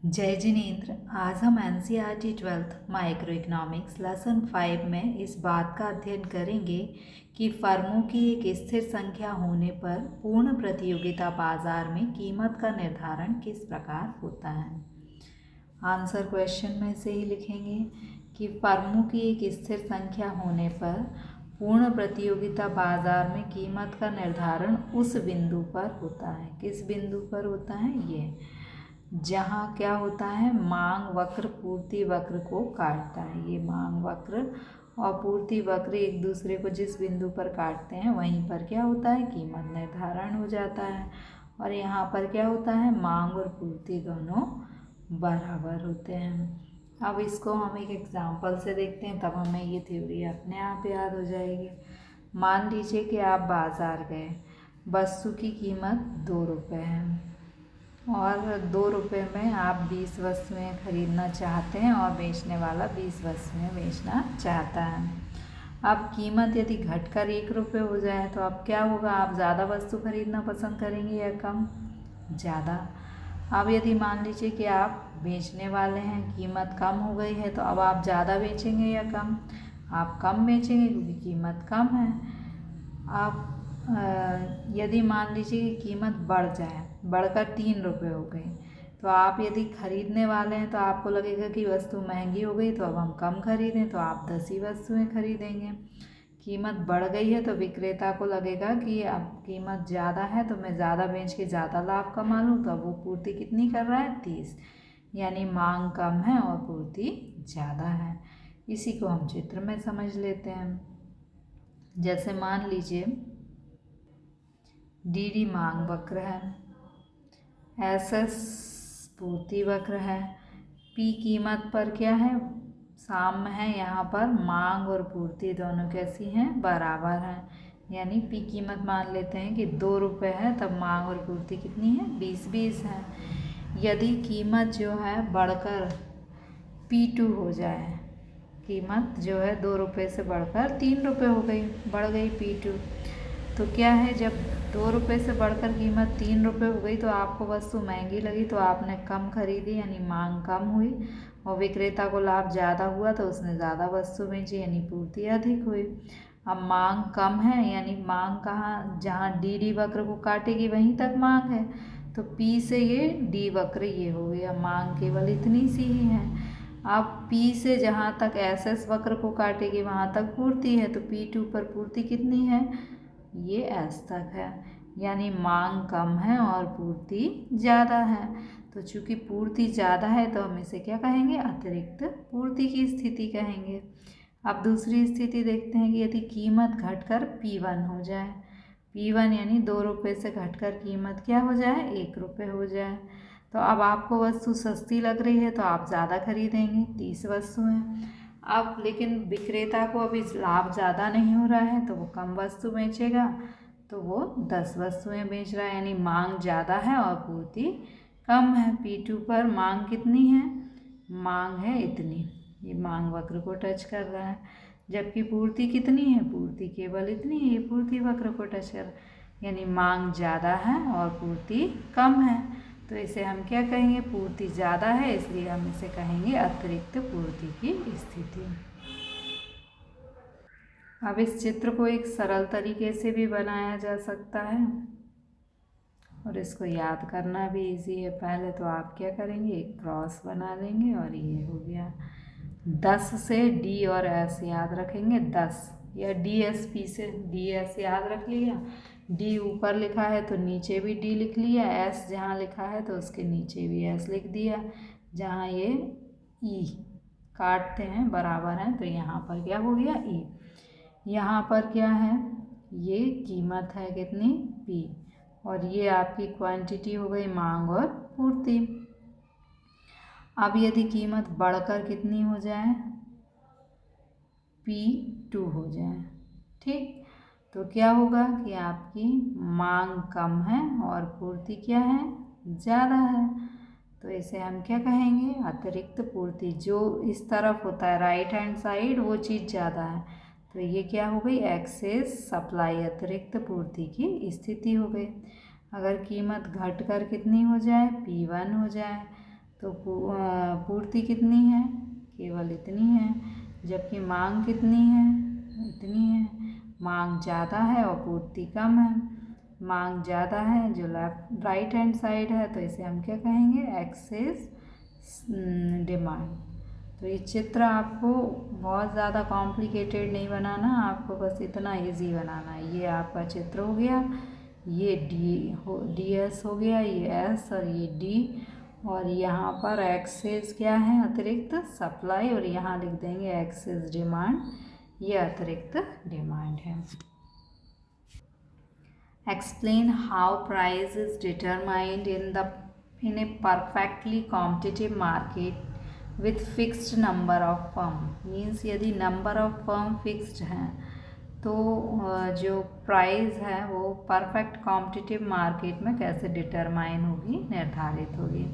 जय जिनेन्द्र। आज हम NCERT 12th micro economics lesson 5 में इस बात का अध्ययन करेंगे कि फर्मों की एक स्थिर संख्या होने पर पूर्ण प्रतियोगिता बाजार में कीमत का निर्धारण किस प्रकार होता है। आंसर क्वेश्चन में से ही लिखेंगे कि फर्मों की एक स्थिर संख्या होने पर पूर्ण प्रतियोगिता बाजार में कीमत का निर्धारण उस बिंदु पर होता है। किस बिंदु पर होता है? ये जहाँ क्या होता है, मांग वक्र पूर्ति वक्र को काटता है। ये मांग वक्र और पूर्ति वक्र एक दूसरे को जिस बिंदु पर काटते हैं वहीं पर क्या होता है, कीमत निर्धारण हो जाता है। और यहाँ पर क्या होता है, मांग और पूर्ति दोनों बराबर होते हैं। अब इसको हम एक एग्जाम्पल से देखते हैं, तब हमें ये थ्योरी अपने आप याद हो जाएगी। मान लीजिए कि आप बाजार गए, वस्तु की कीमत 2 रुपये है और 2 रुपये में आप 20 वस्तुएं खरीदना चाहते हैं और बेचने वाला 20 वस्तुएं बेचना चाहता है। अब कीमत यदि घटकर 1 रुपये हो जाए तो अब क्या होगा, आप ज़्यादा वस्तु खरीदना पसंद करेंगे या कम? ज़्यादा। अब यदि मान लीजिए कि आप बेचने वाले हैं, कीमत कम हो गई है, तो अब आप ज़्यादा बेचेंगे या कम? आप कम बेचेंगे क्योंकि कीमत कम है। आप यदि मान लीजिए कि कीमत बढ़ जाए, बढ़कर 3 रुपये हो गई, तो आप यदि खरीदने वाले हैं तो आपको लगेगा कि वस्तु महंगी हो गई, तो अब हम कम खरीदें, तो आप 10 ही वस्तुएं खरीदेंगे। कीमत बढ़ गई है तो विक्रेता को लगेगा कि अब कीमत ज़्यादा है तो मैं ज़्यादा बेच के ज़्यादा लाभ कमा लूँ, तो अब वो पूर्ति कितनी कर रहा है, 30। यानी मांग कम है और पूर्ति ज़्यादा है। इसी को हम चित्र में समझ लेते हैं। जैसे मान लीजिए डी मांग वक्र है, एसएस पूर्ति वक्र है, पी कीमत पर क्या है, साम्य है। यहाँ पर मांग और पूर्ति दोनों कैसी हैं, बराबर हैं। यानी पी कीमत मान लेते हैं कि 2 रुपये है, तब मांग और पूर्ति कितनी है, 20 है। यदि कीमत जो है बढ़कर P2 हो जाए, कीमत जो है 2 रुपये से बढ़कर 3 रुपये हो गई, बढ़ गई P2, तो क्या है, जब 2 रुपये से बढ़कर कीमत 3 रुपये हो गई तो आपको वस्तु महंगी लगी तो आपने कम खरीदी, यानी मांग कम हुई, और विक्रेता को लाभ ज़्यादा हुआ तो उसने ज़्यादा वस्तु बेची, यानी पूर्ति अधिक हुई। अब मांग कम है, यानी मांग कहाँ, जहाँ डी वक्र को काटेगी वहीं तक मांग है, तो P से ये डी वक्र ये हो गया, मांग केवल इतनी सी ही है। अब P से जहाँ तक SS वक्र को काटेगी वहाँ तक पूर्ति है, तो P2 पर पूर्ति कितनी है, ये S तक है। यानी मांग कम है और पूर्ति ज़्यादा है। तो चूँकि पूर्ति ज़्यादा है तो हम इसे क्या कहेंगे, अतिरिक्त पूर्ति की स्थिति कहेंगे। अब दूसरी स्थिति देखते हैं कि यदि कीमत घटकर P1 हो जाए, P1 यानी 2 रुपये से घटकर कीमत क्या हो जाए, 1 रुपये हो जाए, तो अब आपको वस्तु सस्ती लग रही है तो आप ज़्यादा खरीदेंगे, 30 वस्तुएं। अब लेकिन विक्रेता को अभी लाभ ज़्यादा नहीं हो रहा है तो वो कम वस्तु बेचेगा, तो वो 10 वस्तुएं बेच रहा है, यानी मांग ज़्यादा है और पूर्ति कम है। P2 पर मांग कितनी है, मांग है इतनी, ये मांग वक्र को टच कर रहा है, जबकि पूर्ति कितनी है, पूर्ति केवल इतनी है, ये पूर्ति वक्र को टच कर, यानी मांग ज़्यादा है और पूर्ति कम है। तो इसे हम क्या कहेंगे, पूर्ति ज़्यादा है, इसलिए हम इसे कहेंगे अतिरिक्त पूर्ति की स्थिति। अब इस चित्र को एक सरल तरीके से भी बनाया जा सकता है और इसको याद करना भी इजी है। पहले तो आप क्या करेंगे, एक क्रॉस बना देंगे और ये हो गया 10 से D और S याद रखेंगे, 10 या DSP से DS याद रख लिया, D ऊपर लिखा है तो नीचे भी D लिख लिया, S जहाँ लिखा है तो उसके नीचे भी S लिख दिया, जहाँ ये E काटते हैं बराबर हैं तो यहाँ पर क्या हो गया, E। यहाँ पर क्या है, ये कीमत है कितनी, P, और ये आपकी क्वांटिटी हो गई मांग और पूर्ति। अब यदि कीमत बढ़कर कितनी हो जाए, P2 हो जाए, ठीक, तो क्या होगा कि आपकी मांग कम है और पूर्ति क्या है, ज़्यादा है, तो इसे हम क्या कहेंगे, अतिरिक्त पूर्ति। जो इस तरफ होता है राइट हैंड साइड वो चीज़ ज़्यादा है, तो ये क्या हो गई, एक्सेस सप्लाई, अतिरिक्त पूर्ति की स्थिति हो गई। अगर कीमत घटकर कितनी हो जाए, P1 हो जाए, तो पूर्ति कितनी है, केवल इतनी है, जबकि मांग कितनी है, इतनी है। मांग ज़्यादा है और पूर्ति कम है। मांग ज़्यादा है जो राइट हैंड साइड है, तो इसे हम क्या कहेंगे, एक्सेस डिमांड। तो ये चित्र आपको बहुत ज़्यादा कॉम्प्लिकेटेड नहीं बनाना, आपको बस इतना इजी बनाना है। ये आपका चित्र हो गया, ये डी एस हो गया, ये एस और ये डी, और यहाँ पर एक्सेस क्या है, अतिरिक्त सप्लाई, और यहाँ लिख देंगे एक्सेस डिमांड, ये अतिरिक्त डिमांड है। Explain how price is determined in a perfectly competitive market with fixed number of firm। Means यदि नंबर ऑफ फर्म फिक्स्ड हैं तो जो प्राइस है वो परफेक्ट कॉम्पिटिटिव मार्केट में कैसे डिटरमाइन होगी, निर्धारित होगी।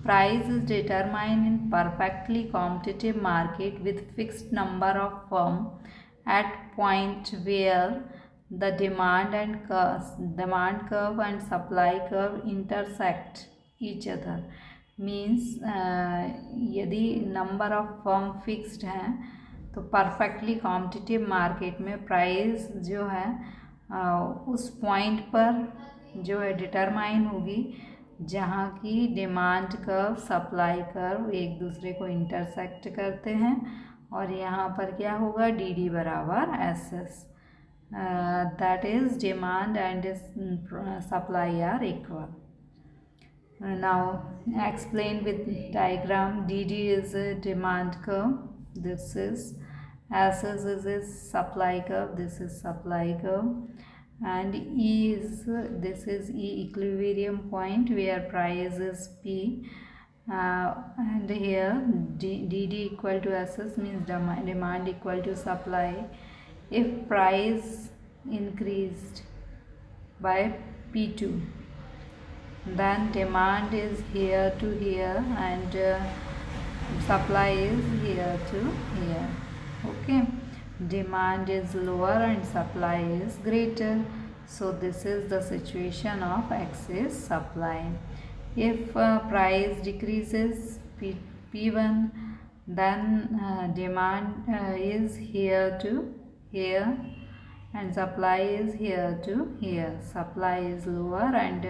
Price is determine in perfectly competitive market with fixed number of firm at point where the demand curve and supply curve intersect each other। means यदि नंबर ऑफ फर्म फिक्स्ड हैं तो perfectly competitive market में price जो है उस point पर जो है डिटरमाइन होगी जहाँ की डिमांड कर्व सप्लाई कर्व एक दूसरे को इंटरसेक्ट करते हैं, और यहाँ पर क्या होगा, डी डी बराबर S S, that is demand and supply are equal. now explain with diagram। dd is a demand curve, this is SS is a supply curve, this is supply curve, and E is this is E equilibrium point where price is P, and here dd equal to SS means demand equal to supply। if price increased by P2 then demand is here to here and supply is here to here, okay। demand is lower and supply is greater, so this is the situation of excess supply। if price decreases P1 then demand is here to here and supply is here to here, supply is lower and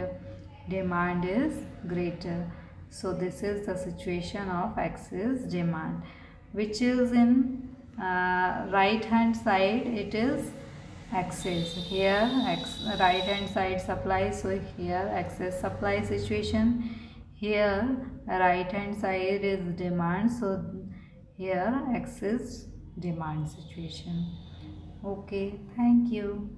demand is greater, so this is the situation of excess demand, which is in right hand side it is excess, here right hand side supply, so here excess supply situation, here right hand side is demand, so here excess demand situation, okay। thank you।